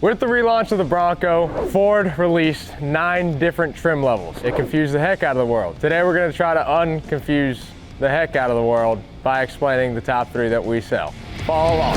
With the relaunch of the Bronco, Ford released 9 different trim levels. It confused the heck out of the world. Today we're going to try to unconfuse the heck out of the world by explaining the top 3 that we sell. Follow along.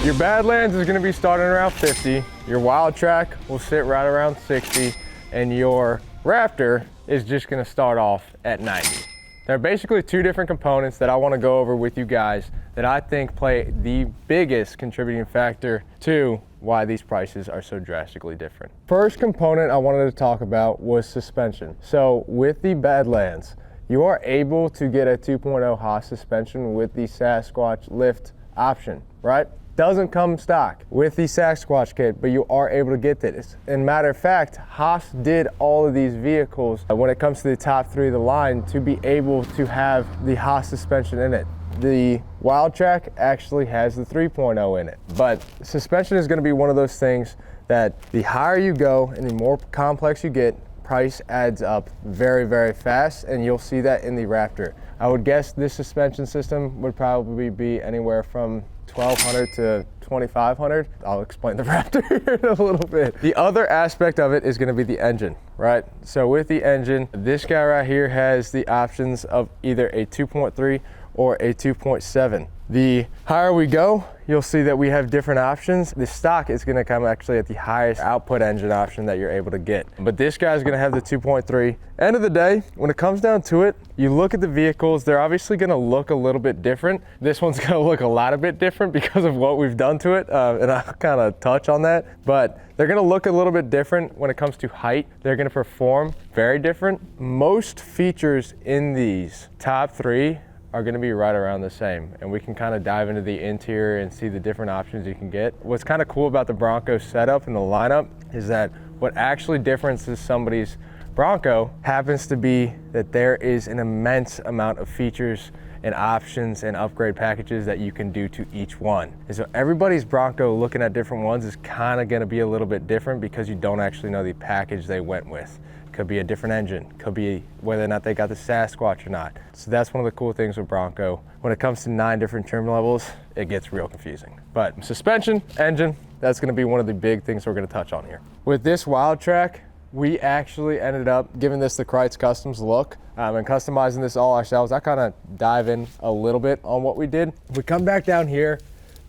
Your Badlands is going to be starting around 50, your Wildtrak will sit right around 60, and your Raptor is just going to start off at 90. There are basically 2 different components that I want to go over with you guys that I think play the biggest contributing factor to why these prices are so drastically different. First component I wanted to talk about was suspension. So with the Badlands, you are able to get a 2.0 Haas suspension with the Sasquatch lift option, right? Doesn't come stock with the Sasquatch kit, but you are able to get this. And matter of fact, Haas did all of these vehicles when it comes to the top 3 of the line to be able to have the Haas suspension in it. The Wildtrak actually has the 3.0 in it, but suspension is going to be one of those things that the higher you go and the more complex you get, price adds up very, very fast, and you'll see that in the Raptor. I would guess this suspension system would probably be anywhere from $1,200 to $2,500. I'll explain the Raptor in a little bit. The other aspect of it is going to be the engine, right? So with the engine, this guy right here has the options of either a 2.3 or a 2.7. The higher we go, you'll see that we have different options. The stock is going to come actually at the highest output engine option that you're able to get. But this guy's going to have the 2.3. End of the day, when it comes down to it, you look at the vehicles, they're obviously going to look a little bit different. This one's going to look a lot bit different because of what we've done to it, and I'll kind of touch on that. But they're going to look a little bit different when it comes to height. They're going to perform very different. Most features in these top 3 are going to be right around the same, and we can kind of dive into the interior and see the different options you can get. What's kind of cool about the Bronco setup and the lineup is that what actually differences somebody's Bronco happens to be that there is an immense amount of features and options and upgrade packages that you can do to each one. And so everybody's Bronco looking at different ones is kind of going to be a little bit different because you don't actually know the package they went with. Could be a different engine, could be whether or not they got the Sasquatch or not. So that's one of the cool things with Bronco. When it comes to 9 different trim levels, it gets real confusing. But suspension, engine, that's gonna be one of the big things we're gonna touch on here. With this Wildtrak, we actually ended up giving this the Krietz Customs look and customizing this all ourselves. I kind of dive in a little bit on what we did. We come back down here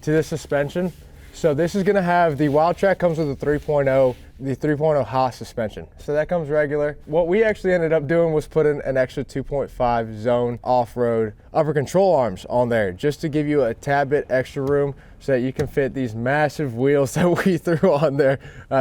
to the suspension. So this is gonna have, the Wildtrak comes with a 3.0, the 3.0 Haas suspension. So that comes regular. What we actually ended up doing was put in an extra 2.5 zone off-road upper control arms on there, just to give you a tad bit extra room so that you can fit these massive wheels that we threw on there,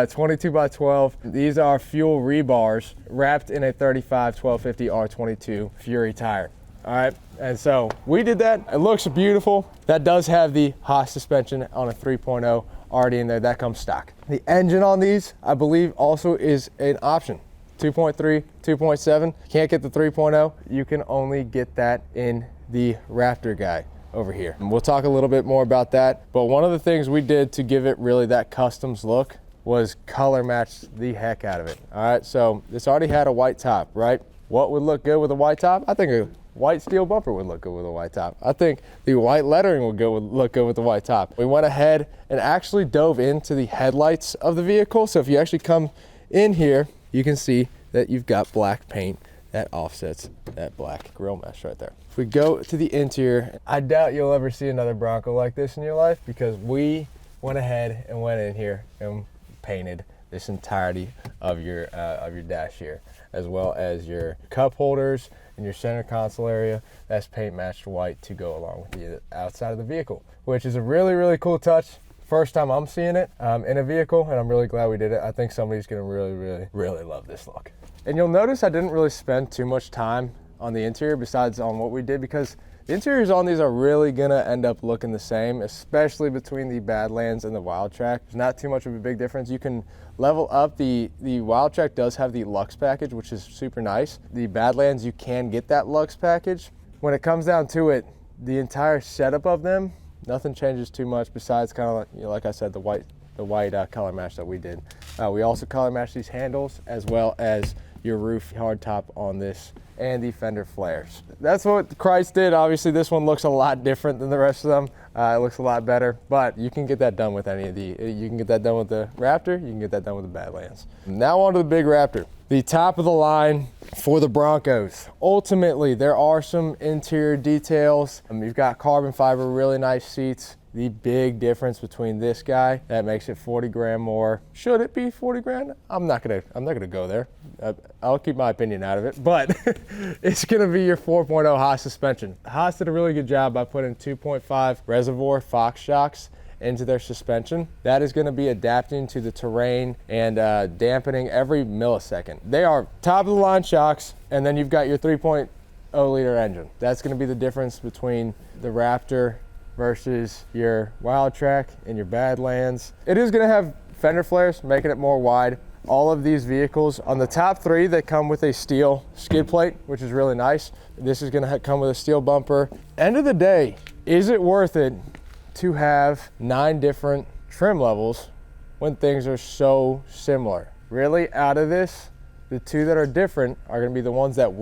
22 by 12. These are fuel rebars wrapped in a 35 1250 R22 Fury tire. All right, and so we did that. It looks beautiful. That does have the Haas suspension on a 3.0 already in there. That comes stock. The engine on these, I believe, also is an option. 2.3, 2.7. Can't get the 3.0. You can only get that in the Raptor guy over here. And we'll talk a little bit more about that. But one of the things we did to give it really that customs look was color match the heck out of it. All right, so this already had a white top, right? What would look good with a white top? I think a white steel bumper would look good with a white top. I think the white lettering would look good with the white top. We went ahead and actually dove into the headlights of the vehicle. So if you actually come in here, you can see that you've got black paint that offsets that black grille mesh right there. If we go to the interior, I doubt you'll ever see another Bronco like this in your life, because we went ahead and went in here and painted this entirety of your dash here, as well as your cup holders and your center console area. That's paint matched white to go along with the outside of the vehicle, which is a really, really cool touch. First time I'm seeing it in a vehicle, and I'm really glad we did it. I think somebody's gonna really, really, really love this look. And you'll notice I didn't really spend too much time on the interior besides on what we did, because the interiors on these are really gonna end up looking the same, especially between the Badlands and the Wildtrak. There's not too much of a big difference. You can level up. The Wildtrak does have the Luxe package, which is super nice. The Badlands, you can get that Luxe package. When it comes down to it, the entire setup of them, nothing changes too much besides kind of like, like I said, the white color match that we did. We also color match these handles, as well as your roof hardtop on this and the fender flares. That's what Krietz did. Obviously this one looks a lot different than the rest of them. It looks a lot better, but you can get that done with any of the, you can get that done with the Raptor, you can get that done with the Badlands. Now on to the big Raptor. The top of the line for the Broncos. Ultimately, there are some interior details. You've got carbon fiber, really nice seats. The big difference between this guy, that makes it 40 grand more. Should it be 40 grand? I'm not gonna go there. I'll keep my opinion out of it, but it's gonna be your 4.0 Haas suspension. Haas did a really good job by putting 2.5 reservoir Fox shocks into their suspension. That is gonna be adapting to the terrain and dampening every millisecond. They are top of the line shocks, and then you've got your 3.0 liter engine. That's gonna be the difference between the Raptor versus your Wildtrak and your Badlands. It is gonna have fender flares, making it more wide. All of these vehicles, on the top three, they come with a steel skid plate, which is really nice. This is gonna come with a steel bumper. End of the day, is it worth it to have 9 different trim levels when things are so similar? Really, out of this, the 2 that are different are gonna be the ones that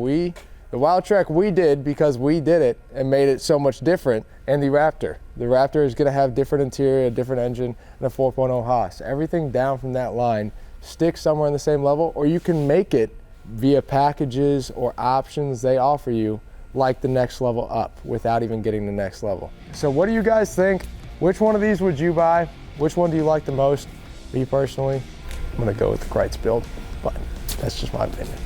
the Wildtrak we did because we did it and made it so much different, and the Raptor. The Raptor is gonna have different interior, a different engine, and a 4.0 Haas. Everything down from that line sticks somewhere in the same level, or you can make it via packages or options they offer you, like the next level up, without even getting the next level. So what do you guys think? Which one of these would you buy? Which one do you like the most? Me personally, I'm gonna go with the Krietz build, but that's just my opinion.